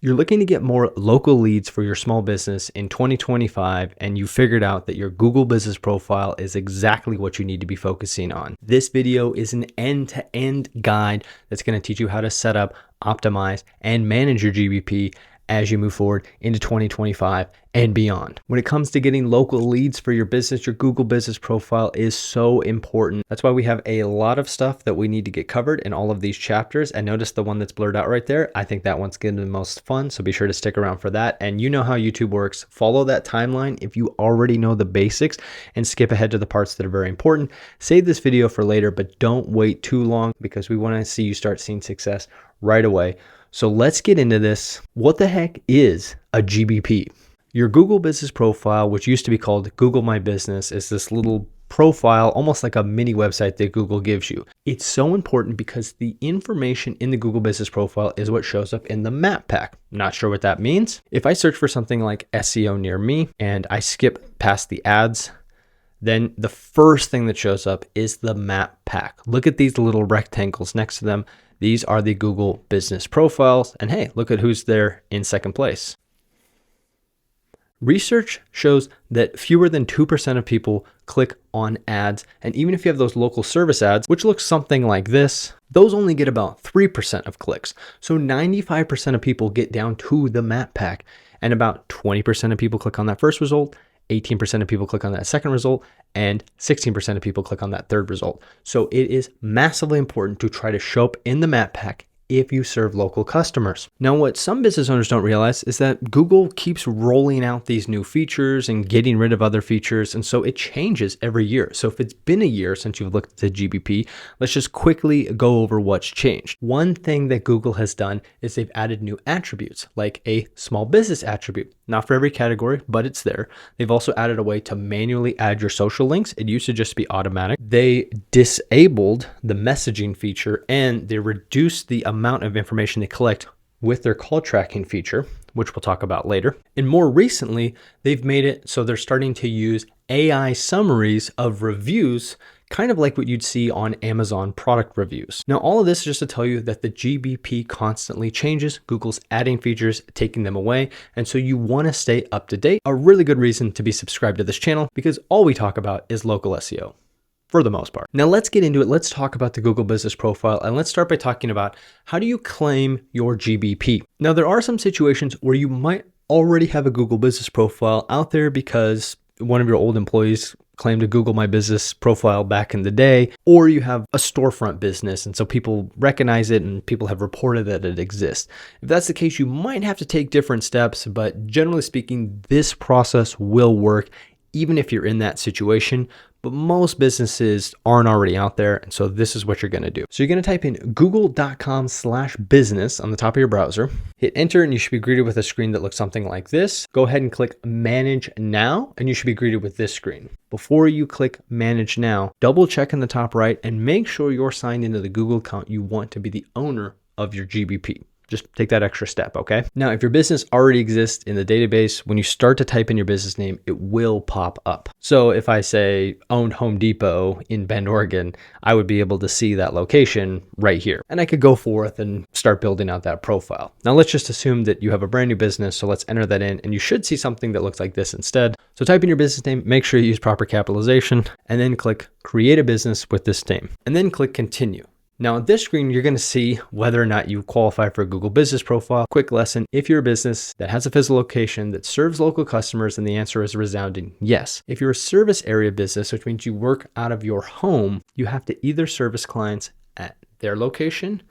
You're looking to get more local leads for your small business in 2025, and you figured out that your Google business profile is exactly what you need to be focusing on. This video is an end-to-end guide that's going to teach you how to set up, optimize, and manage your GBP as you move forward into 2025 and beyond. When it comes to getting local leads for your business, your Google business profile is so important. That's why we have a lot of stuff that we need to get covered in all of these chapters. And notice the one that's blurred out right there. I think that one's going to be the most fun. So be sure to stick around for that. And you know how YouTube works. Follow that timeline if you already know the basics and skip ahead to the parts that are very important. Save this video for later, but don't wait too long because we want to see you start seeing success right away. So let's get into this. What the heck is a GBP? Your Google business profile, which used to be called Google My Business, is this little profile, almost like a mini website that Google gives you. It's so important because the information in the Google business profile is what shows up in the map pack. Not sure what that means. If I search for something like SEO near me and I skip past the ads, then the first thing that shows up is the map pack. Look at these little rectangles next to them. These are the Google business profiles. And hey, look at who's there in second place. Research shows that fewer than 2% of people click on ads. And even if you have those local service ads, which looks something like this, those only get about 3% of clicks. So 95% of people get down to the map pack, and about 20% of people click on that first result, 18% of people click on that second result, and 16% of people click on that third result. So it is massively important to try to show up in the map pack if you serve local customers. Now, what some business owners don't realize is that Google keeps rolling out these new features and getting rid of other features, and so it changes every year. So if it's been a year since you've looked at the GBP, let's just quickly go over what's changed. One thing that Google has done is they've added new attributes, like a small business attribute. Not for every category, but it's there. They've also added a way to manually add your social links. It used to just be automatic. They disabled the messaging feature and they reduced the amount of information they collect with their call tracking feature, which we'll talk about later. And more recently, they've made it so they're starting to use AI summaries of reviews, kind of like what you'd see on Amazon product reviews. Now, all of this is just to tell you that the GBP constantly changes. Google's adding features, taking them away. And so you want to stay up to date. A really good reason to be subscribed to this channel because all we talk about is local SEO for the most part. Now let's get into it. Let's talk about the Google business profile. And let's start by talking about how do you claim your GBP? Now, there are some situations where you might already have a Google business profile out there because one of your old employees claimed a Google My Business profile back in the day, or you have a storefront business and so people recognize it and people have reported that it exists. If that's the case, you might have to take different steps, but generally speaking, this process will work even if you're in that situation. But most businesses aren't already out there. And so this is what you're going to do. So you're going to type in google.com/business on the top of your browser, hit enter, and you should be greeted with a screen that looks something like this. Go ahead and click manage now, and you should be greeted with this screen. Before you click manage now, double check in the top right and make sure you're signed into the Google account you want to be the owner of your GBP. Just take that extra step, okay? Now, if your business already exists in the database, when you start to type in your business name, it will pop up. So if I say owned Home Depot in Bend, Oregon, I would be able to see that location right here. And I could go forth and start building out that profile. Now, let's just assume that you have a brand new business. So let's enter that in and you should see something that looks like this instead. So type in your business name, make sure you use proper capitalization, and then click create a business with this name, and then click continue. Now on this screen, you're going to see whether or not you qualify for a Google business profile. Quick lesson, if you're a business that has a physical location that serves local customers, then the answer is a resounding yes. If you're a service area business, which means you work out of your home, you have to either service clients at their location,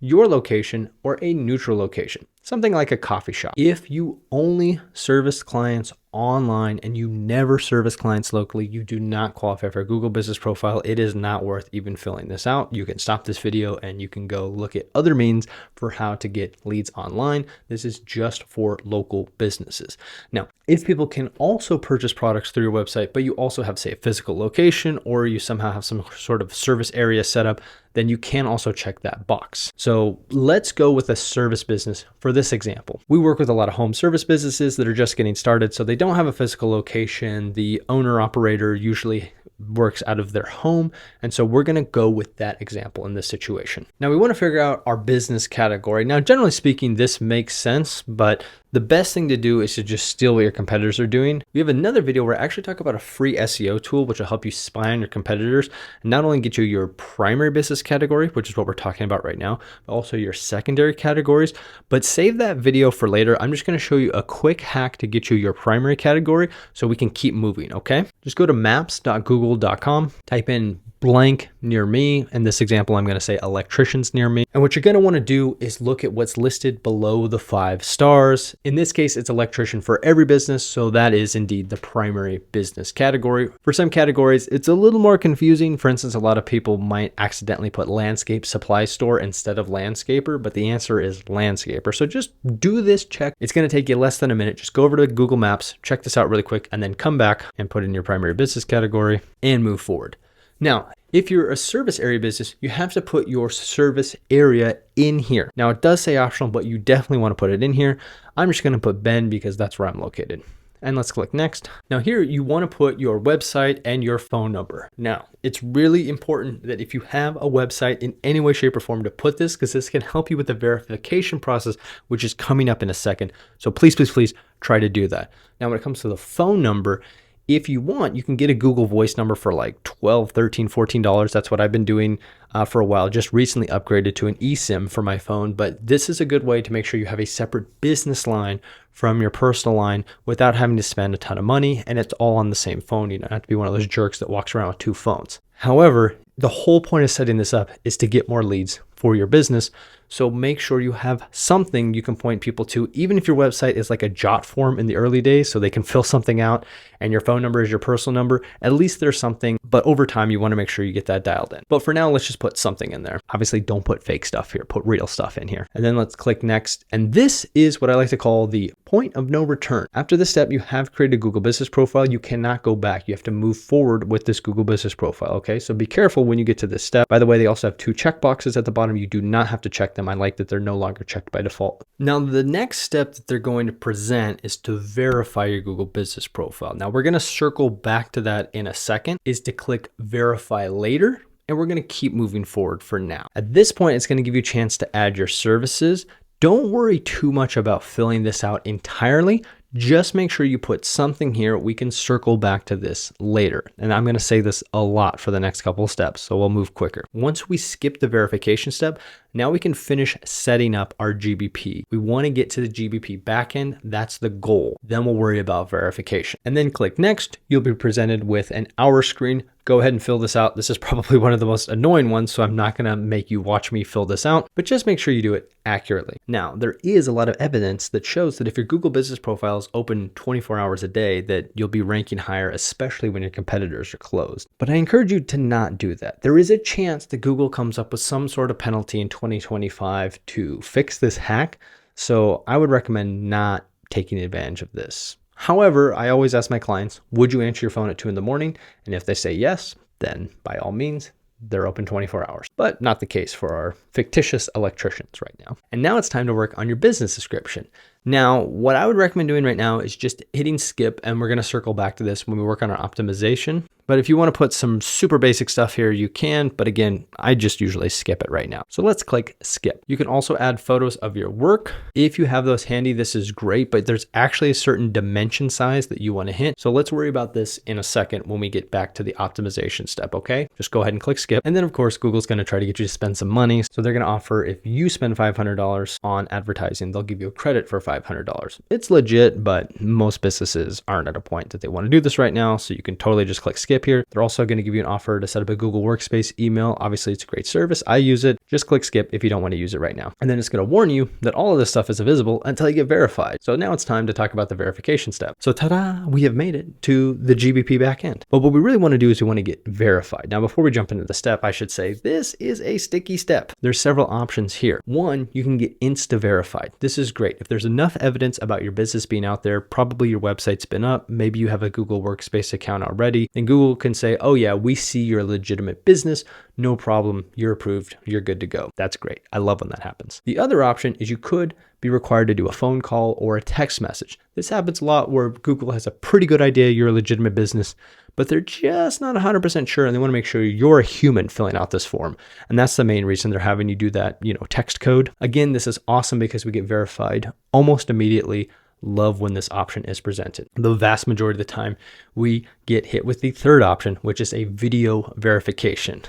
your location, or a neutral location, something like a coffee shop. If you only service clients online and you never service clients locally, you do not qualify for a Google business profile. It is not worth even filling this out. You can stop this video and you can go look at other means for how to get leads online. This is just for local businesses. Now, if people can also purchase products through your website, but you also have, say, a physical location, or you somehow have some sort of service area set up, then you can also check that box. So let's go with a service business for this example. We work with a lot of home service businesses that are just getting started, so they don't have a physical location. The owner operator usually works out of their home. And so we're going to go with that example in this situation. Now we want to figure out our business category. Now, generally speaking, this makes sense, but the best thing to do is to just steal what your competitors are doing. We have another video where I actually talk about a free SEO tool, which will help you spy on your competitors and not only get you your primary business category, which is what we're talking about right now, but also your secondary categories. But save that video for later. I'm just going to show you a quick hack to get you your primary category so we can keep moving, okay? Just go to maps.google.com, type in blank near me. In this example, I'm going to say electricians near me. And what you're going to want to do is look at what's listed below the 5 stars. In this case, it's electrician for every business. So that is indeed the primary business category. For some categories, it's a little more confusing. For instance, a lot of people might accidentally put landscape supply store instead of landscaper, but the answer is landscaper. So just do this check. It's going to take you less than a minute. Just go over to Google Maps, check this out really quick, and then come back and put in your primary business category and move forward. Now, if you're a service area business, you have to put your service area in here. Now, it does say optional, but you definitely want to put it in here. I'm just going to put Bend because that's where I'm located. And let's click next. Now here, you want to put your website and your phone number. Now, it's really important that if you have a website in any way, shape, or form to put this, because this can help you with the verification process, which is coming up in a second. So please, please, please try to do that. Now, when it comes to the phone number, if you want, you can get a Google Voice number for like $12, $13, $14. That's what I've been doing for a while. Just recently upgraded to an eSIM for my phone, but this is a good way to make sure you have a separate business line from your personal line without having to spend a ton of money, and it's all on the same phone. You don't have to be one of those jerks that walks around with 2 phones. However, the whole point of setting this up is to get more leads for your business. So make sure you have something you can point people to, even if your website is like a jot form in the early days so they can fill something out and your phone number is your personal number. At least there's something, but over time you want to make sure you get that dialed in. But for now, let's just put something in there. Obviously, don't put fake stuff here, put real stuff in here. And then let's click next. And this is what I like to call the point of no return. After this step, you have created a Google Business profile. You cannot go back. You have to move forward with this Google Business profile. Okay, so be careful when you get to this step. By the way, they also have 2 checkboxes at the bottom. You do not have to check them. I like that they're no longer checked by default. Now, the next step that they're going to present is to verify your Google Business profile. Now, we're going to circle back to that in a second, is to click verify later. And we're going to keep moving forward for now. At this point, it's going to give you a chance to add your services. Don't worry too much about filling this out entirely. Just make sure you put something here. We can circle back to this later. And I'm going to say this a lot for the next couple of steps, so we'll move quicker. Once we skip the verification step, now we can finish setting up our GBP. We want to get to the GBP backend. That's the goal. Then we'll worry about verification. And then click next. You'll be presented with an hour screen. Go ahead and fill this out. This is probably one of the most annoying ones, so I'm not going to make you watch me fill this out, but just make sure you do it accurately. Now, there is a lot of evidence that shows that if your Google Business profile is open 24 hours a day, that you'll be ranking higher, especially when your competitors are closed. But I encourage you to not do that. There is a chance that Google comes up with some sort of penalty in 2025 to fix this hack. So I would recommend not taking advantage of this. However, I always ask my clients, would you answer your phone at 2 in the morning? And if they say yes, then by all means, they're open 24 hours, but not the case for our fictitious electricians right now. And now it's time to work on your business description. Now, what I would recommend doing right now is just hitting skip, and we're going to circle back to this when we work on our optimization. But if you want to put some super basic stuff here, you can. But again, I just usually skip it right now. So let's click skip. You can also add photos of your work. If you have those handy, this is great, but there's actually a certain dimension size that you want to hit. So let's worry about this in a second when we get back to the optimization step, okay? Just go ahead and click skip. And then of course, Google's going to try to get you to spend some money. So they're going to offer, if you spend $500 on advertising, they'll give you a credit for $500. It's legit, but most businesses aren't at a point that they want to do this right now. So you can totally just click skip here. They're also going to give you an offer to set up a Google Workspace email. Obviously, it's a great service. I use it. Just click skip if you don't want to use it right now. And then it's going to warn you that all of this stuff is invisible until you get verified. So now it's time to talk about the verification step. So ta-da, we have made it to the GBP backend. But what we really want to do is we want to get verified. Now, before we jump into the step, I should say this is a sticky step. There's several options here. One, you can get insta verified. This is great. If there's enough evidence about your business being out there, probably your website's been up, maybe you have a Google Workspace account already, then Google can say, oh yeah, we see you're a legitimate business. No problem. You're approved. You're good to go. That's great. I love when that happens. The other option is you could be required to do a phone call or a text message. This happens a lot where Google has a pretty good idea you're a legitimate business, but they're just not 100% sure, and they want to make sure you're a human filling out this form. And that's the main reason they're having you do that, text code. Again, this is awesome because we get verified almost immediately. Love when this option is presented. The vast majority of the time, we get hit with the third option, which is a video verification.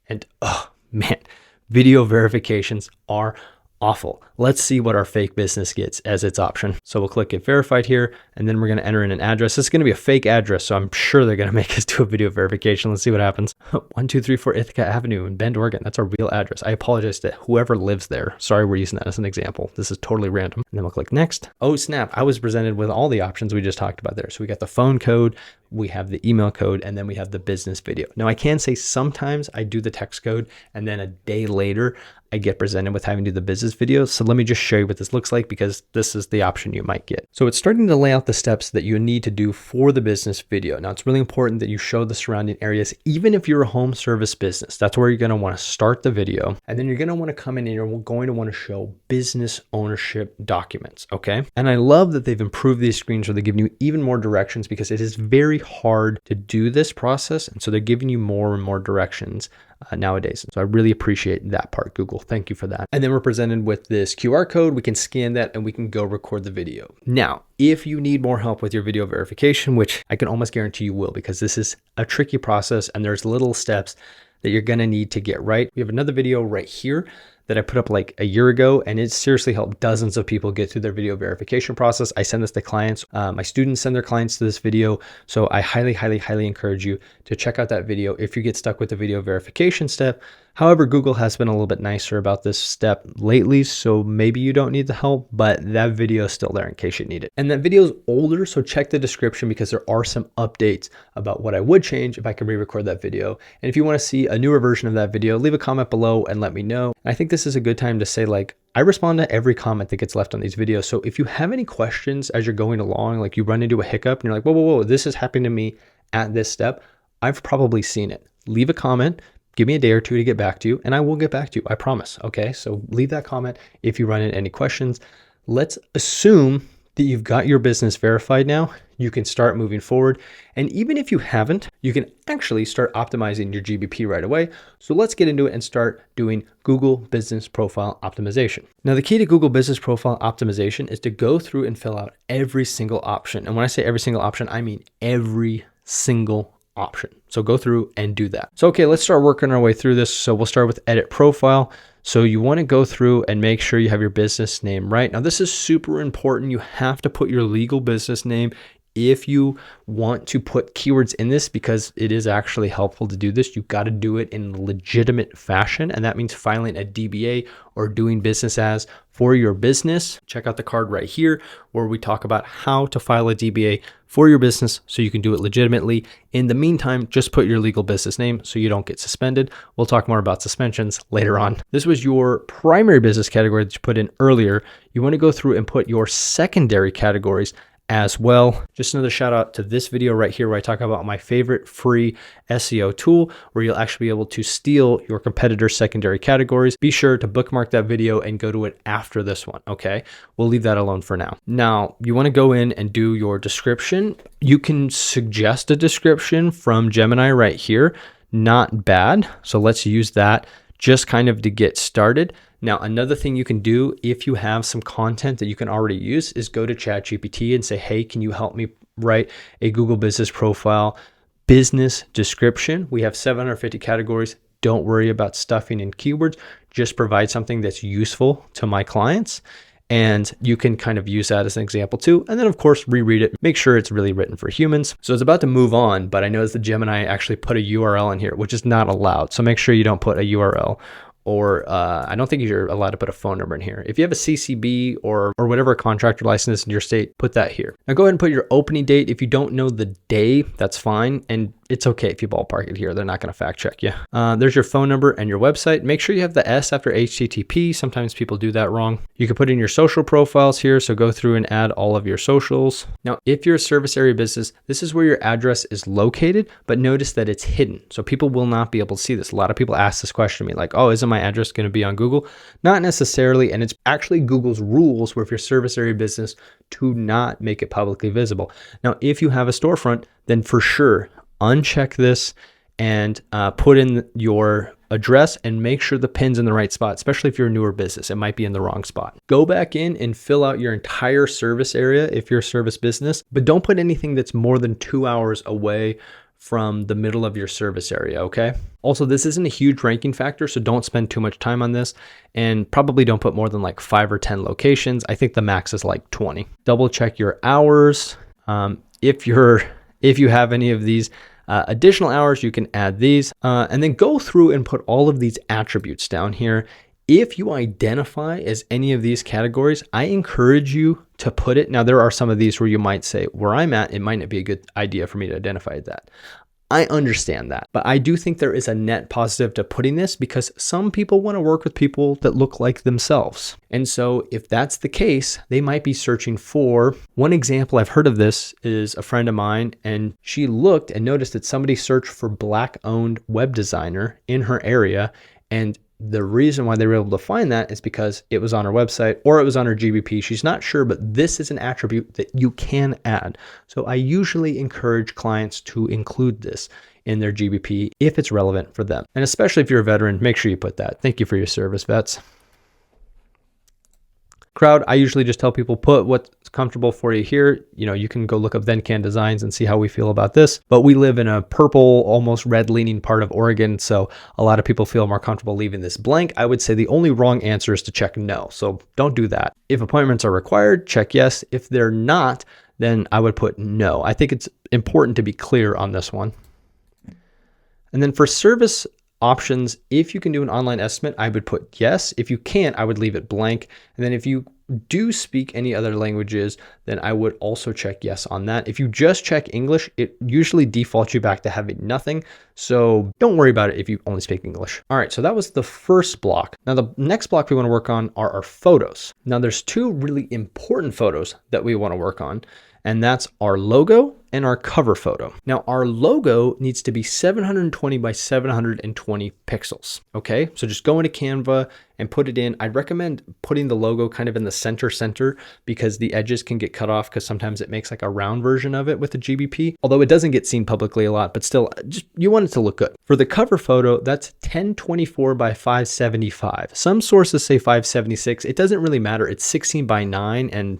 And oh man, video verifications are awful. Let's see what our fake business gets as its option. So we'll click get verified here, and then we're going to enter in an address. This is going to be a fake address, so I'm sure they're going to make us do a video verification. Let's see what happens. 1234 Ithaca Avenue in Bend, Oregon. That's our real address. I apologize to whoever lives there. Sorry, we're using that as an example. This is totally random. And then we'll click next. Oh snap, I was presented with all the options we just talked about there. So we got the phone code, we have the email code, and then we have the business video. Now I can say sometimes I do the text code, and then a day later, I get presented with having to do the business video. So let me just show you what this looks like, because this is the option you might get. So it's starting to lay out the steps that you need to do for the business video. Now it's really important that you show the surrounding areas, even if you're a home service business. That's where you're going to want to start the video. And then you're going to want to come in and you're going to want to show business ownership documents. Okay. And I love that they've improved these screens where they're giving you even more directions, because it is very hard to do this process. And so they're giving you more and more directions nowadays. So I really appreciate that part, Google. Thank you for that. And then we're presented with this QR code. We can scan that and we can go record the video. Now, if you need more help with your video verification, which I can almost guarantee you will, because this is a tricky process and there's little steps that you're going to need to get right. We have another video right here that I put up like a year ago, and it seriously helped dozens of people get through their video verification process. I send this to clients. My students send their clients to this video. So I highly, highly, highly encourage you to check out that video if you get stuck with the video verification step. However, Google has been a little bit nicer about this step lately, so maybe you don't need the help, but that video is still there in case you need it. And that video is older, so check the description, because there are some updates about what I would change if I could re-record that video. And if you want to see a newer version of that video, leave a comment below and let me know. I think this is a good time to say, like, I respond to every comment that gets left on these videos. So if you have any questions as you're going along, like you run into a hiccup and you're like, whoa, this is happening to me at this step, I've probably seen it. Leave a comment. Give me a day or two to get back to you, and I will get back to you. I promise. Okay. So leave that comment if you run into any questions. Let's assume that you've got your business verified now. You can start moving forward. And even if you haven't, you can actually start optimizing your GBP right away. So let's get into it and start doing Google Business Profile Optimization. Now, the key to Google Business Profile Optimization is to go through and fill out every single option. And when I say every single option, I mean every single option. So go through and do that. So, okay, let's start working our way through this. So we'll start with edit profile. So you want to go through and make sure you have your business name right. Now, this is super important. You have to put your legal business name if you want to put keywords in this, because it is actually helpful to do this. You've got to do it in a legitimate fashion. And that means filing a DBA or doing business as for your business. Check out the card right here where we talk about how to file a DBA for your business so you can do it legitimately. In the meantime, just put your legal business name so you don't get suspended. We'll talk more about suspensions later on. This was your primary business category that you put in earlier. You want to go through and put your secondary categories as well. Just another shout out to this video right here where I talk about my favorite free SEO tool where you'll actually be able to steal your competitors' secondary categories. Be sure to bookmark that video and go to it after this one, okay? We'll leave that alone for now. Now, you want to go in and do your description. You can suggest a description from Gemini right here. Not bad. So let's use that just kind of to get started. Now, another thing you can do if you have some content that you can already use is go to ChatGPT and say, hey, can you help me write a Google Business Profile business description? We have 750 categories. Don't worry about stuffing in keywords. Just provide something that's useful to my clients. And you can kind of use that as an example too. And then of course, reread it, make sure it's really written for humans. So it's about to move on, but I noticed the Gemini actually put a URL in here, which is not allowed. So make sure you don't put a URL. Or I don't think you're allowed to put a phone number in here. If you have a CCB or whatever contractor license in your state, put that here. Now go ahead and put your opening date. If you don't know the day, that's fine. And it's okay if you ballpark it here. They're not going to fact check you. There's your phone number and your website. Make sure you have the S after HTTP. Sometimes people do that wrong. You can put in your social profiles here. So go through and add all of your socials. Now, if you're a service area business, this is where your address is located, but notice that it's hidden. So people will not be able to see this. A lot of people ask this question to me like, oh, isn't my address going to be on Google? Not necessarily. And it's actually Google's rules where if you're a service area business to not make it publicly visible. Now, if you have a storefront, then for sure, uncheck this and put in your address and make sure the pin's in the right spot, especially if you're a newer business. It might be in the wrong spot. Go back in and fill out your entire service area if you're a service business, but don't put anything that's more than 2 hours away from the middle of your service area, okay? Also, this isn't a huge ranking factor, so don't spend too much time on this, and probably don't put more than like 5 or 10 locations. I think the max is like 20. Double check your hours. If you have any of these additional hours, you can add these, and then go through and put all of these attributes down here. If you identify as any of these categories, I encourage you to put it. Now, there are some of these where you might say, where I'm at, it might not be a good idea for me to identify that. I understand that, but I do think there is a net positive to putting this because some people want to work with people that look like themselves. And so if that's the case, they might be searching for, one example I've heard of this is a friend of mine, and she looked and noticed that somebody searched for Black-owned web designer in her area, and the reason why they were able to find that is because it was on her website or it was on her GBP. She's not sure, but this is an attribute that you can add. So I usually encourage clients to include this in their GBP if it's relevant for them. And especially if you're a veteran, make sure you put that. Thank you for your service, vets. Crowd, I usually just tell people put what's comfortable for you here. You know, you can go look up Vencan Designs and see how we feel about this, but we live in a purple, almost red leaning part of Oregon. So a lot of people feel more comfortable leaving this blank. I would say the only wrong answer is to check no. So don't do that. If appointments are required, check yes. If they're not, then I would put no. I think it's important to be clear on this one. And then for service options, if you can do an online estimate, I would put yes. If you can't, I would leave it blank. And then if you do speak any other languages, then I would also check yes on that. If you just check English, it usually defaults you back to having nothing. So don't worry about it if you only speak English. All right, so that was the first block. Now the next block we want to work on are our photos. Now there's two really important photos that we want to work on, and that's our logo and our cover photo. Now our logo needs to be 720 by 720 pixels. Okay, so just go into Canva and put it in. I'd recommend putting the logo kind of in the center because the edges can get cut off because sometimes it makes like a round version of it with the GBP, although it doesn't get seen publicly a lot, but still just you want it to look good. For the cover photo, that's 1024 by 575. Some sources say 576. It doesn't really matter. It's 16 by 9 and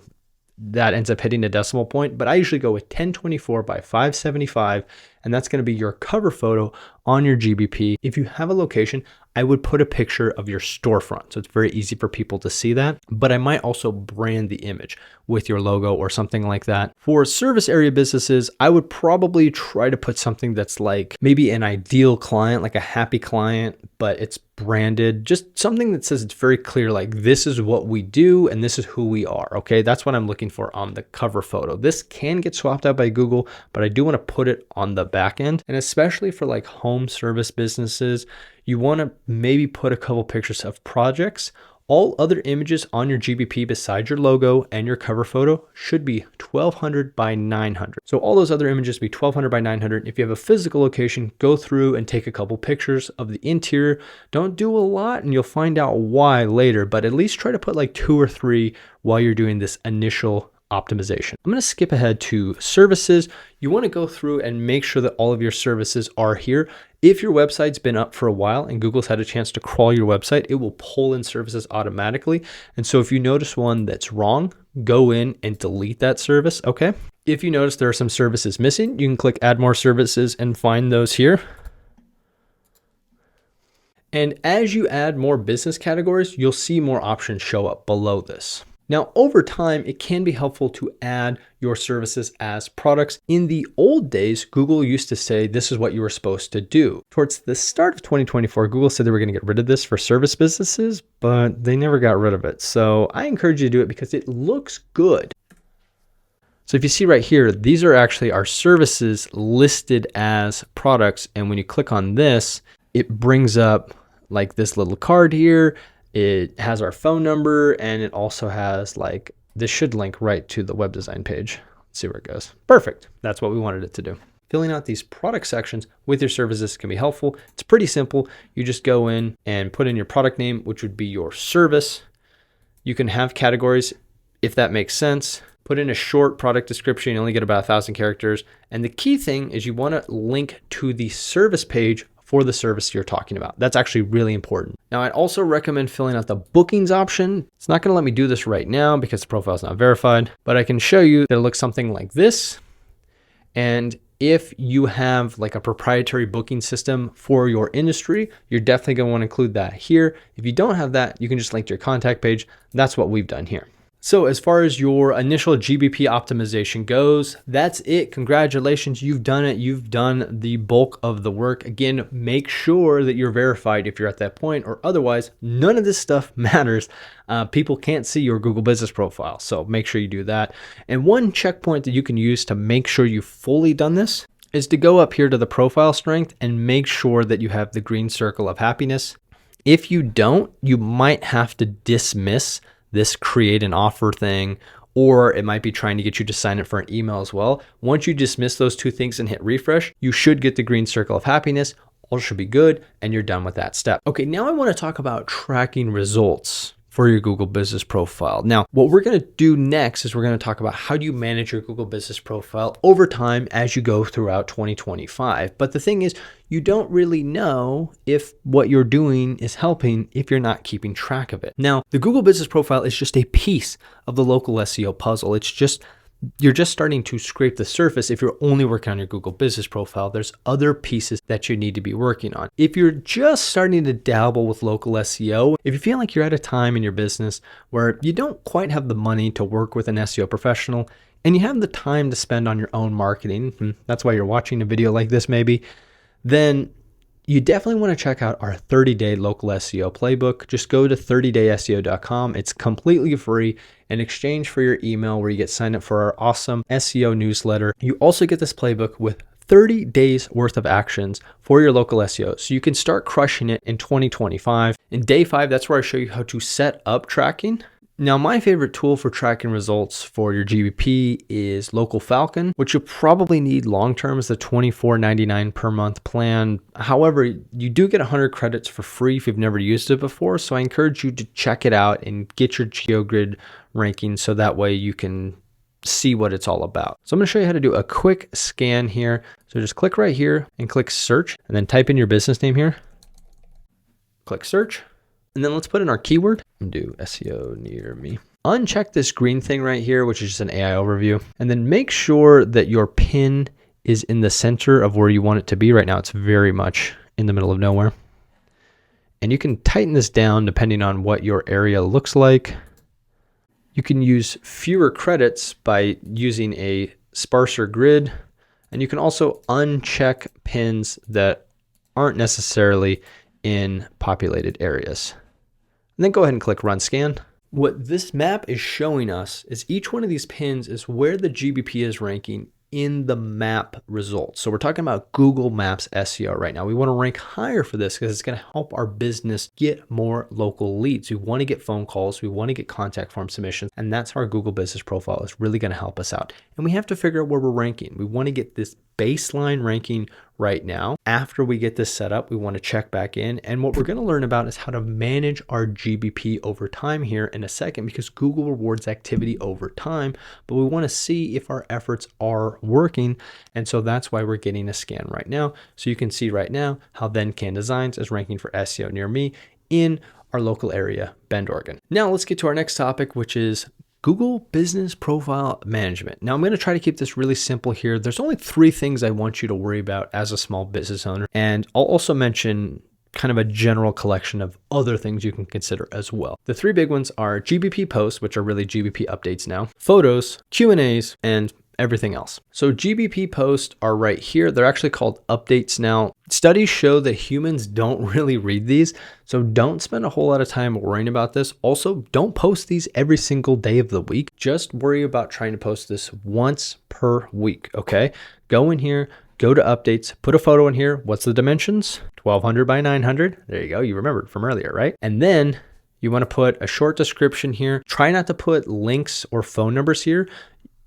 that ends up hitting a decimal point, but I usually go with 1024 by 575, and that's going to be your cover photo on your GBP. If you have a location, I would put a picture of your storefront, so it's very easy for people to see that, but I might also brand the image with your logo or something like that. For service area businesses, I would probably try to put something that's like maybe an ideal client, like a happy client, but it's branded, just something that says it's very clear, like this is what we do and this is who we are. Okay, that's what I'm looking for on the cover photo. This can get swapped out by Google, but I do want to put it on the back end. And especially for like home service businesses, you want to maybe put a couple pictures of projects. All other images on your GBP besides your logo and your cover photo should be 1200 by 900. So all those other images be 1200 by 900. If you have a physical location, go through and take a couple pictures of the interior. Don't do a lot and you'll find out why later, but at least try to put like 2 or 3 while you're doing this initial optimization. I'm going to skip ahead to services. You want to go through and make sure that all of your services are here. If your website's been up for a while and Google's had a chance to crawl your website, it will pull in services automatically. And so if you notice one that's wrong, go in and delete that service, okay? If you notice there are some services missing, you can click add more services and find those here. And as you add more business categories, you'll see more options show up below this. Now, over time, it can be helpful to add your services as products. In the old days, Google used to say this is what you were supposed to do. Towards the start of 2024, Google said they were going to get rid of this for service businesses, but they never got rid of it. So I encourage you to do it because it looks good. So if you see right here, these are actually our services listed as products. And when you click on this, it brings up like this little card here. It has our phone number and it also has like, this should link right to the web design page. Let's see where it goes. Perfect. That's what we wanted it to do. Filling out these product sections with your services can be helpful. It's pretty simple. You just go in and put in your product name, which would be your service. You can have categories if that makes sense. Put in a short product description. You only get about 1,000 characters. And the key thing is you want to link to the service page for the service you're talking about. That's actually really important. Now, I'd also recommend filling out the bookings option. It's not going to let me do this right now because the profile is not verified, but I can show you that it looks something like this. And if you have like a proprietary booking system for your industry, you're definitely going to want to include that here. If you don't have that, you can just link to your contact page. That's what we've done here. So as far as your initial GBP optimization goes, that's it. Congratulations, you've done it. You've done the bulk of the work. Again, make sure that you're verified if you're at that point, or otherwise, none of this stuff matters. People can't see your Google Business Profile, so make sure you do that. And one checkpoint that you can use to make sure you've fully done this is to go up here to the profile strength and make sure that you have the green circle of happiness. If you don't, you might have to dismiss this create an offer thing, or it might be trying to get you to sign up for an email as well. Once you dismiss those two things and hit refresh, you should get the green circle of happiness. All should be good, and you're done with that step. Okay, now I want to talk about tracking results for your Google Business Profile. Now, what we're going to do next is we're going to talk about how do you manage your Google Business Profile over time as you go throughout 2025. But the thing is, you don't really know if what you're doing is helping if you're not keeping track of it. Now, the Google Business Profile is just a piece of the local SEO puzzle. You're just starting to scrape the surface. If you're only working on your Google Business Profile, there's other pieces that you need to be working on. If you're just starting to dabble with local SEO, if you feel like you're at a time in your business where you don't quite have the money to work with an SEO professional and you have the time to spend on your own marketing, that's why you're watching a video like this maybe, then you definitely want to check out our 30-day local SEO playbook. Just go to 30dayseo.com. It's completely free in exchange for your email where you get signed up for our awesome SEO newsletter. You also get this playbook with 30 days worth of actions for your local SEO. So you can start crushing it in 2025. In day 5, that's where I show you how to set up tracking. Now, my favorite tool for tracking results for your GBP is Local Falcon, which you'll probably need long-term as the $24.99 per month plan. However, you do get 100 credits for free if you've never used it before. So I encourage you to check it out and get your GeoGrid ranking so that way you can see what it's all about. So I'm going to show you how to do a quick scan here. So just click right here and click search and then type in your business name here. Click search. And then let's put in our keyword and do SEO near me. Uncheck this green thing right here, which is just an AI overview. And then make sure that your pin is in the center of where you want it to be. Right now, it's very much in the middle of nowhere. And you can tighten this down depending on what your area looks like. You can use fewer credits by using a sparser grid. And you can also uncheck pins that aren't necessarily in populated areas. And then go ahead and click Run Scan. What this map is showing us is each one of these pins is where the GBP is ranking in the map results. So we're talking about Google Maps SEO right now. We want to rank higher for this because it's going to help our business get more local leads. We want to get phone calls. We want to get contact form submissions. And that's how our Google Business Profile is really going to help us out. And we have to figure out where we're ranking. We want to get this baseline ranking right now. After we get this set up, we want to check back in. And what we're going to learn about is how to manage our GBP over time here in a second, because Google rewards activity over time, but we want to see if our efforts are working. And so that's why we're getting a scan right now. So you can see right now how Then Can Designs is ranking for SEO near me in our local area, Bend, Oregon. Now let's get to our next topic, which is Google Business Profile Management. Now I'm going to try to keep this really simple here. There's only 3 things I want you to worry about as a small business owner. And I'll also mention kind of a general collection of other things you can consider as well. The 3 big ones are GBP posts, which are really GBP updates now, photos, Q&As, and everything else. So GBP posts are right here. They're actually called updates now. Studies show that humans don't really read these, so don't spend a whole lot of time worrying about this. Also, don't post these every single day of the week. Just worry about trying to post this once per week, okay? Go in here, go to updates, put a photo in here. What's the dimensions? 1200 by 900. There you go. You remembered from earlier, right? And then you want to put a short description here. Try not to put links or phone numbers here.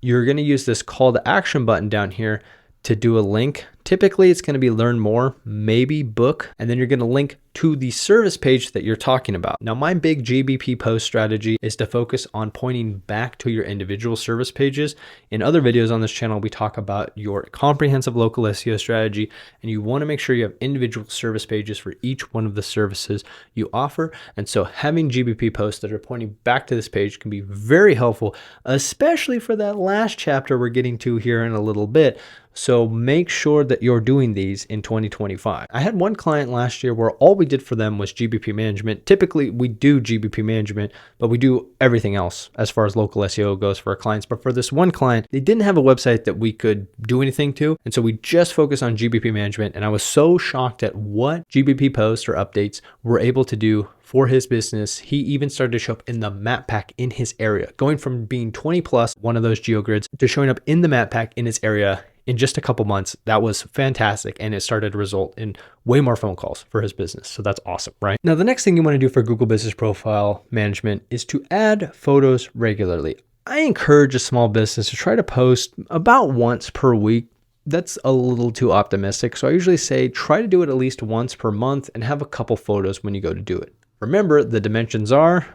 You're going to use this call to action button down here to do a link Typically, it's going to be learn more, maybe book, and then you're going to link to the service page that you're talking about. Now, my big GBP post strategy is to focus on pointing back to your individual service pages. In other videos on this channel, we talk about your comprehensive local SEO strategy, and you want to make sure you have individual service pages for each one of the services you offer. And so having GBP posts that are pointing back to this page can be very helpful, especially for that last chapter we're getting to here in a little bit. So make sure that you're doing these in 2025. I had one client last year where all we did for them was GBP management. Typically we do GBP management, but we do everything else as far as local SEO goes for our clients. But for this one client, they didn't have a website that we could do anything to. And so we just focused on GBP management. And I was so shocked at what GBP posts or updates were able to do for his business. He even started to show up in the map pack in his area, going from being 20 plus, one of those geogrids, to showing up in the map pack in his area in just a couple months. That was fantastic. And it started to result in way more phone calls for his business. So that's awesome, right? Now, the next thing you want to do for Google Business Profile Management is to add photos regularly. I encourage a small business to try to post about once per week. That's a little too optimistic. So I usually say try to do it at least once per month and have a couple photos when you go to do it. Remember, the dimensions are,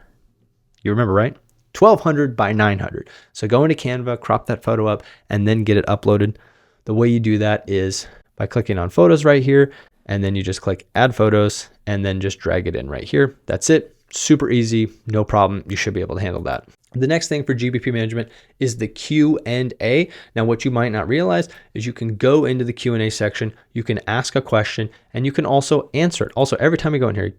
you remember, right? 1200 by 900. So go into Canva, crop that photo up, and then get it uploaded. The way you do that is by clicking on photos right here, and then you just click add photos and then just drag it in right here. That's it. Super easy, no problem. You should be able to handle that. The next thing for GBP management is the Q&A. Now, what you might not realize is you can go into the Q&A section, you can ask a question, and you can also answer it. Also, every time you go in here,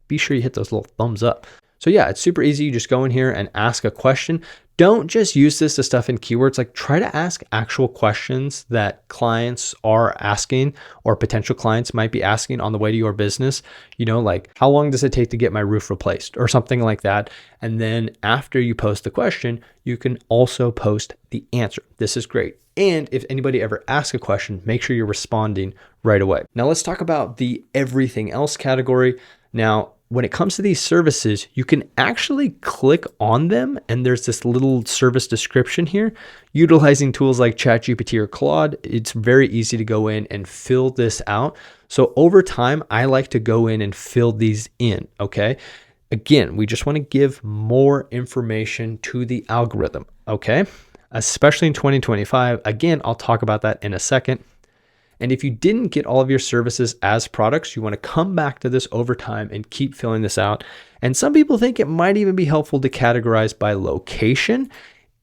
be sure you hit those little thumbs up. So yeah, it's super easy. You just go in here and ask a question. Don't just use this to stuff in keywords. Like, try to ask actual questions that clients are asking or potential clients might be asking on the way to your business. You know, like, how long does it take to get my roof replaced or something like that? And then after you post the question, you can also post the answer. This is great. And if anybody ever asks a question, make sure you're responding right away. Now let's talk about the everything else category. Now, when it comes to these services, you can actually click on them and there's this little service description here. Utilizing tools like ChatGPT or Claude, it's very easy to go in and fill this out. So over time, I like to go in and fill these in, okay? Again, we just want to give more information to the algorithm, okay? Especially in 2025. Again, I'll talk about that in a second. And if you didn't get all of your services as products, you want to come back to this over time and keep filling this out. And some people think it might even be helpful to categorize by location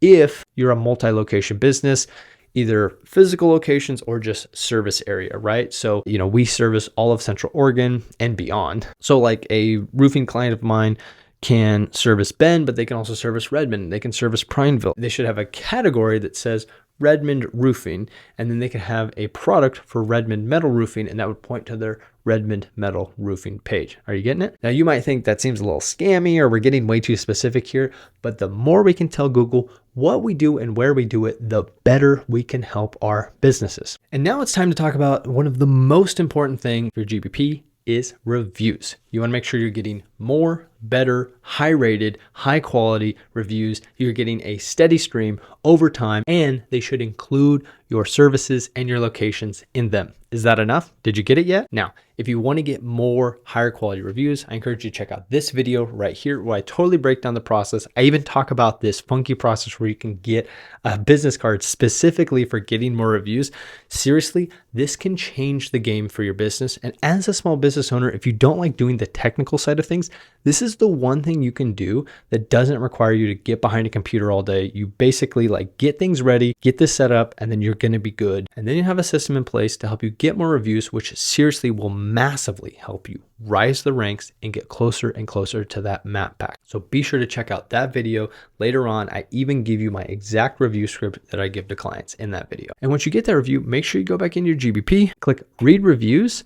if you're a multi-location business, either physical locations or just service area, right? So, you know, we service all of Central Oregon and beyond. So like a roofing client of mine can service Bend, but they can also service Redmond. They can service Prineville. They should have a category that says Redmond roofing, and then they could have a product for Redmond metal roofing, and that would point to their Redmond metal roofing page. Are you getting it? Now you might think that seems a little scammy or we're getting way too specific here, but the more we can tell Google what we do and where we do it, the better we can help our businesses. And now it's time to talk about one of the most important things for GBP is reviews. You want to make sure you're getting more, better, high rated, high quality reviews. You're getting a steady stream over time, and they should include your services and your locations in them. Is that enough? Did you get it yet? Now, if you want to get more higher quality reviews, I encourage you to check out this video right here where I totally break down the process. I even talk about this funky process where you can get a business card specifically for getting more reviews. Seriously, this can change the game for your business. And as a small business owner, if you don't like doing the technical side of things, this is the one thing you can do that doesn't require you to get behind a computer all day. You basically like get things ready, get this set up, and then you're going to be good. And then you have a system in place to help you get more reviews, which seriously will massively help you rise the ranks and get closer and closer to that map pack. So be sure to check out that video. Later on, I even give you my exact review script that I give to clients in that video. And once you get that review, make sure you go back into your GBP, click read reviews,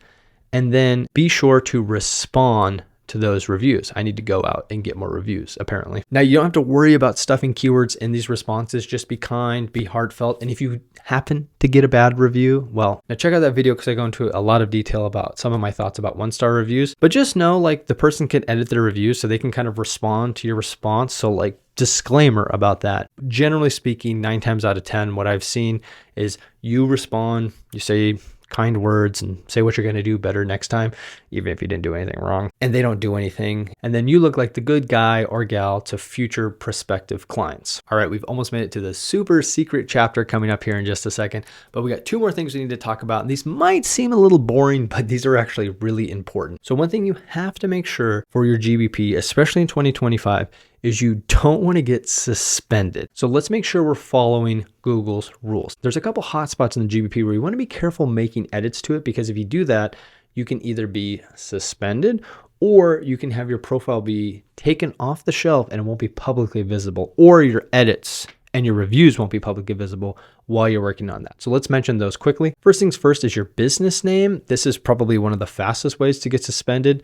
and then be sure to respond to those reviews. I need to go out and get more reviews, apparently. Now, you don't have to worry about stuffing keywords in these responses. Just be kind, be heartfelt. And if you happen to get a bad review, well, now check out that video because I go into a lot of detail about some of my thoughts about 1-star reviews. But just know, like, the person can edit their review so they can kind of respond to your response. So, like, disclaimer about that. Generally speaking, 9 times out of 10, what I've seen is you respond, you say kind words and say what you're going to do better next time, even if you didn't do anything wrong, and they don't do anything. And then you look like the good guy or gal to future prospective clients. All right, we've almost made it to the super secret chapter coming up here in just a second, but we got two more things we need to talk about. And these might seem a little boring, but these are actually really important. So one thing you have to make sure for your GBP, especially in 2025, is you don't want to get suspended. So let's make sure we're following Google's rules. There's a couple hotspots in the GBP where you want to be careful making edits to it, because if you do that, you can either be suspended or you can have your profile be taken off the shelf and it won't be publicly visible, or your edits and your reviews won't be publicly visible while you're working on that. So let's mention those quickly. First things first is your business name. This is probably one of the fastest ways to get suspended.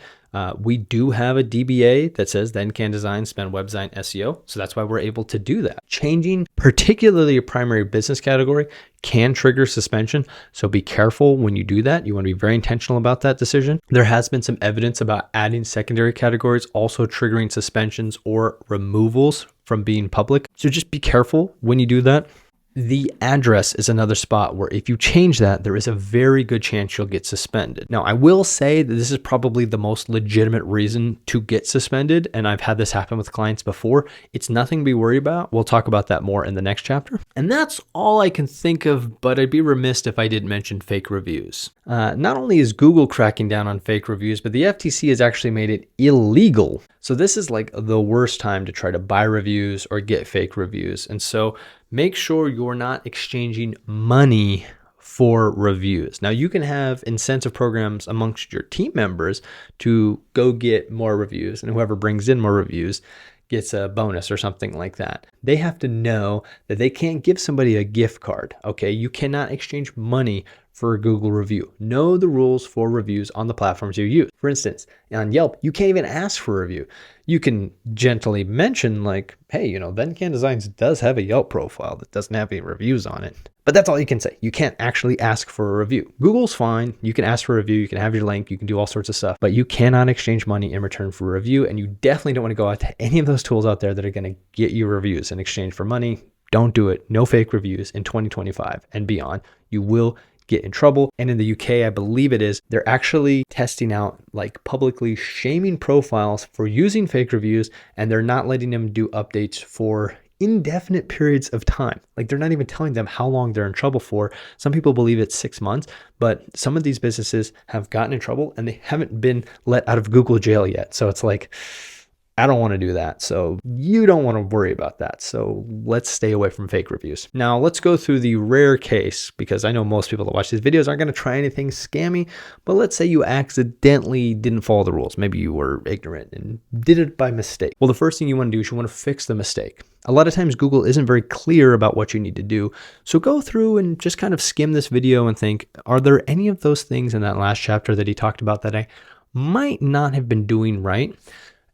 We do have a DBA that says then can design, spend web design, SEO. So that's why we're able to do that. Changing particularly your primary business category can trigger suspension. So be careful when you do that. You want to be very intentional about that decision. There has been some evidence about adding secondary categories also triggering suspensions or removals from being public. So just be careful when you do that. The address is another spot where if you change that, there is a very good chance you'll get suspended. Now, I will say that this is probably the most legitimate reason to get suspended, and I've had this happen with clients before. It's nothing to be worried about. We'll talk about that more in the next chapter. And that's all I can think of, but I'd be remiss if I didn't mention fake reviews. Not only is Google cracking down on fake reviews, but the FTC has actually made it illegal. So this is like the worst time to try to buy reviews or get fake reviews. And so make sure you're not exchanging money for reviews. Now, you can have incentive programs amongst your team members to go get more reviews, and whoever brings in more reviews gets a bonus or something like that. They have to know that they can't give somebody a gift card, okay? You cannot exchange money for a Google review. Know the rules for reviews on the platforms you use. For instance, on Yelp, you can't even ask for a review. You can gently mention like, hey, Then Can Designs does have a Yelp profile that doesn't have any reviews on it. But that's all you can say. You can't actually ask for a review. Google's fine. You can ask for a review. You can have your link. You can do all sorts of stuff. But you cannot exchange money in return for a review. And you definitely don't want to go out to any of those tools out there that are going to get you reviews in exchange for money. Don't do it. No fake reviews in 2025 and beyond. You will get in trouble. And in the UK, I believe it is, they're actually testing out like publicly shaming profiles for using fake reviews, and they're not letting them do updates for indefinite periods of time. Like they're not even telling them how long they're in trouble for. Some people believe it's 6 months, but some of these businesses have gotten in trouble and they haven't been let out of Google jail yet. So it's like, I don't want to do that. So you don't want to worry about that. So let's stay away from fake reviews. Now let's go through the rare case, because I know most people that watch these videos aren't going to try anything scammy, but let's say you accidentally didn't follow the rules. Maybe you were ignorant and did it by mistake. Well, the first thing you want to do is you want to fix the mistake. A lot of times Google isn't very clear about what you need to do. So go through and just kind of skim this video and think, are there any of those things in that last chapter that he talked about that I might not have been doing right?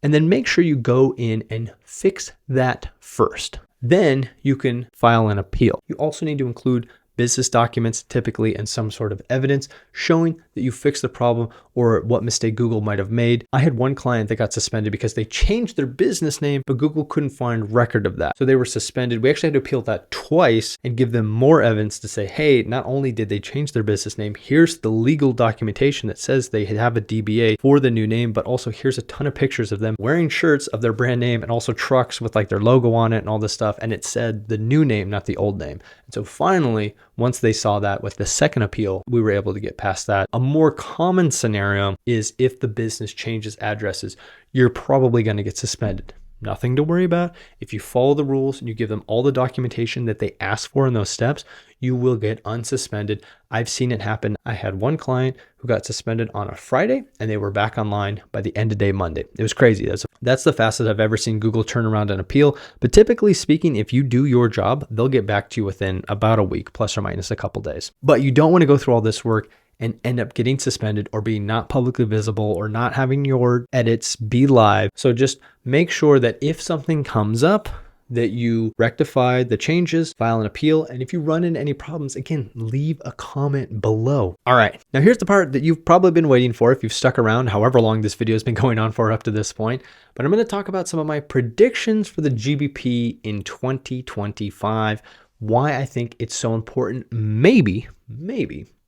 And then make sure you go in and fix that first. Then you can file an appeal. You also need to include business documents typically and some sort of evidence showing that you fixed the problem or what mistake Google might have made. I had one client that got suspended because they changed their business name, but Google couldn't find record of that. So they were suspended. We actually had to appeal that twice and give them more evidence to say, hey, not only did they change their business name, here's the legal documentation that says they have a DBA for the new name, but also here's a ton of pictures of them wearing shirts of their brand name and also trucks with like their logo on it and all this stuff. And it said the new name, not the old name. And so finally, once they saw that with the second appeal, we were able to get past that. A more common scenario is if the business changes addresses, you're probably going to get suspended. Nothing to worry about. If you follow the rules and you give them all the documentation that they ask for in those steps, you will get unsuspended. I've seen it happen. I had one client who got suspended on a Friday and they were back online by the end of day Monday. It was crazy. That's the fastest I've ever seen Google turn around an appeal. But typically speaking, if you do your job, they'll get back to you within about a week, plus or minus a couple days. But you don't want to go through all this work and end up getting suspended or being not publicly visible or not having your edits be live. So just make sure that if something comes up, that you rectify the changes, file an appeal, and if you run into any problems, again, leave a comment below. All right, now here's the part that you've probably been waiting for if you've stuck around however long this video has been going on for up to this point, but I'm gonna talk about some of my predictions for the GBP in 2025, why I think it's so important, maybe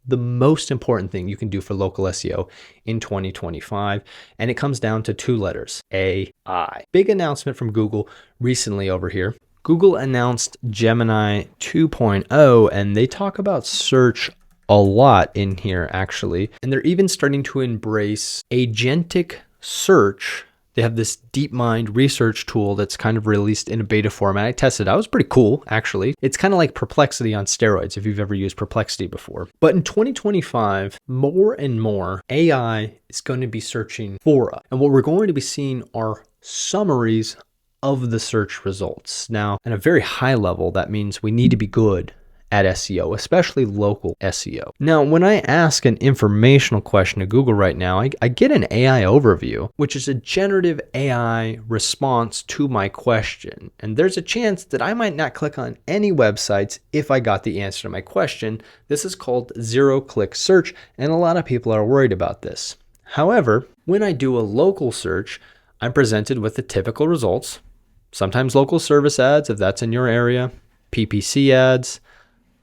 the most important thing you can do for local SEO in 2025. And it comes down to 2 letters, AI. Big announcement from Google recently over here. Google announced Gemini 2.0, and they talk about search a lot in here actually. And they're even starting to embrace agentic search. They have this DeepMind research tool that's kind of released in a beta format. I tested it out. It was pretty cool, actually. It's kind of like Perplexity on steroids, if you've ever used Perplexity before. But in 2025, more and more AI is going to be searching for us. And what we're going to be seeing are summaries of the search results. Now, at a very high level, that means we need to be good at SEO, especially local SEO. Now, when I ask an informational question to Google right now, I get an AI overview, which is a generative AI response to my question. And there's a chance that I might not click on any websites if I got the answer to my question. This is called zero-click search, and a lot of people are worried about this. However, when I do a local search, I'm presented with the typical results, sometimes local service ads, if that's in your area, PPC ads,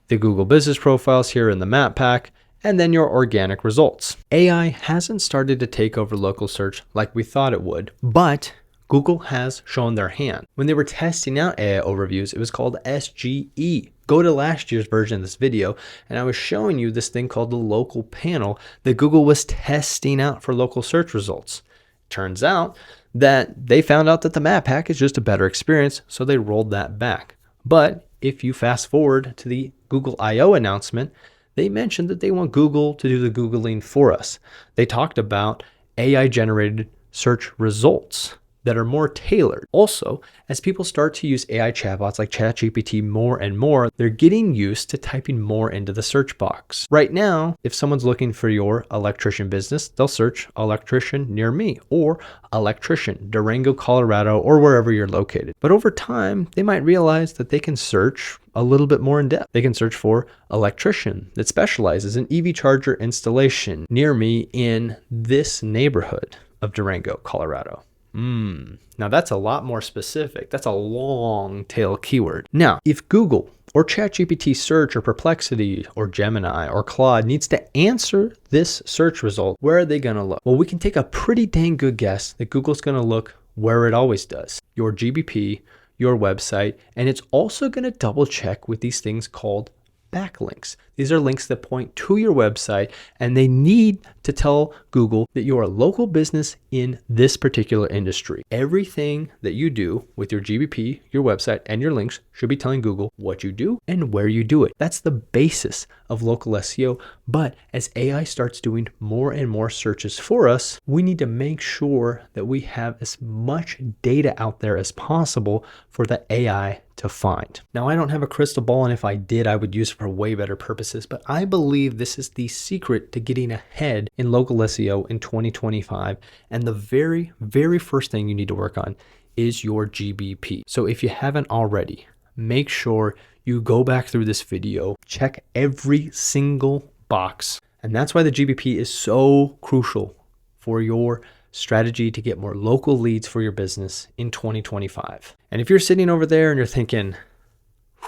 the Google business profiles here in the map pack, and then your organic results. AI hasn't started to take over local search like we thought it would, but Google has shown their hand. When they were testing out AI overviews, it was called SGE. Go to last year's version of this video, and I was showing you this thing called the local panel that Google was testing out for local search results. Turns out that they found out that the map pack is just a better experience, so they rolled that back. But if you fast forward to the Google I/O announcement, they mentioned that they want Google to do the Googling for us. They talked about AI generated search results that are more tailored. Also, as people start to use AI chatbots like ChatGPT more and more, they're getting used to typing more into the search box. Right now, if someone's looking for your electrician business, they'll search electrician near me or electrician, Durango, Colorado, or wherever you're located. But over time, they might realize that they can search a little bit more in depth. They can search for electrician that specializes in EV charger installation near me in this neighborhood of Durango, Colorado. Now that's a lot more specific. That's a long tail keyword. Now, if Google or ChatGPT search or Perplexity or Gemini or Claude needs to answer this search result, where are they going to look? Well, we can take a pretty dang good guess that Google's going to look where it always does. Your GBP, your website, and it's also going to double check with these things called backlinks. These are links that point to your website, and they need to tell Google that you're a local business in this particular industry. Everything that you do with your GBP, your website, and your links should be telling Google what you do and where you do it. That's the basis of local SEO. But as AI starts doing more and more searches for us, we need to make sure that we have as much data out there as possible for the AI to find. Now, I don't have a crystal ball, and if I did, I would use it for way better purposes, but I believe this is the secret to getting ahead in local SEO in 2025. And the very, very first thing you need to work on is your GBP. So if you haven't already, make sure you go back through this video, check every single box. And that's why the GBP is so crucial for your strategy to get more local leads for your business in 2025. And if you're sitting over there and you're thinking,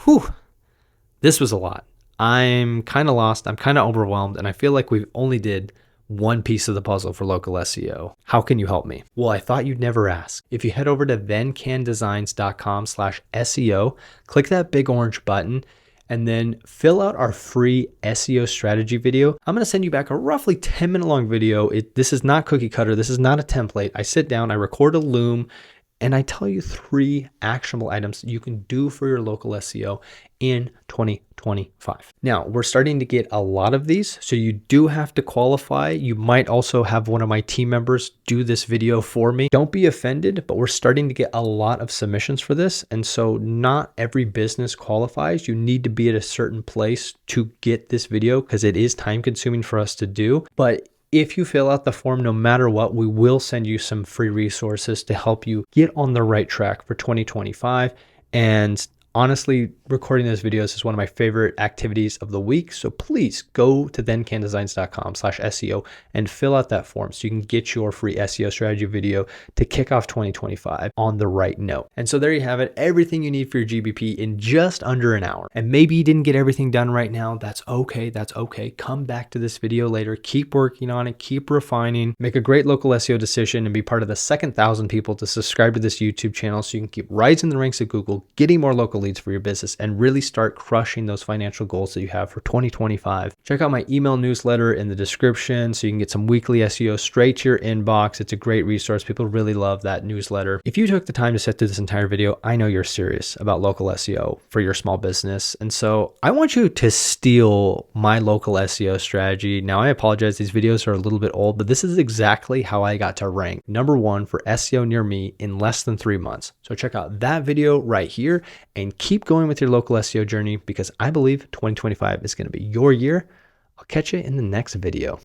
whew, this was a lot. I'm kind of lost. I'm kind of overwhelmed. And I feel like we've only did one piece of the puzzle for local SEO. How can you help me? Well, I thought you'd never ask. If you head over to thencandesigns.com/SEO, click that big orange button, and then fill out our free SEO strategy video. I'm going to send you back a roughly 10-minute long video. This is not cookie cutter. This is not a template. I sit down, I record a Loom, and I tell you 3 actionable items you can do for your local SEO in 2025. Now, we're starting to get a lot of these, so you do have to qualify. You might also have one of my team members do this video for me. Don't be offended, but we're starting to get a lot of submissions for this, and so not every business qualifies. You need to be at a certain place to get this video because it is time consuming for us to do. But if you fill out the form, no matter what, we will send you some free resources to help you get on the right track for 2025. And Honestly, recording those videos is one of my favorite activities of the week. So please go to thencandesigns.com/SEO and fill out that form so you can get your free SEO strategy video to kick off 2025 on the right note. And so there you have it, everything you need for your GBP in just under an hour. And maybe you didn't get everything done right now. That's okay. That's okay. Come back to this video later. Keep working on it. Keep refining. Make a great local SEO decision and be part of the second 1,000 people to subscribe to this YouTube channel so you can keep rising the ranks of Google, getting more local leads for your business, and really start crushing those financial goals that you have for 2025. Check out my email newsletter in the description so you can get some weekly SEO straight to your inbox. It's a great resource. People really love that newsletter. If you took the time to sit through this entire video, I know you're serious about local SEO for your small business. And so I want you to steal my local SEO strategy. Now, I apologize. These videos are a little bit old, but this is exactly how I got to rank #1 for SEO near me in less than 3 months. So check out that video right here and keep going with your local SEO journey because I believe 2025 is going to be your year. I'll catch you in the next video.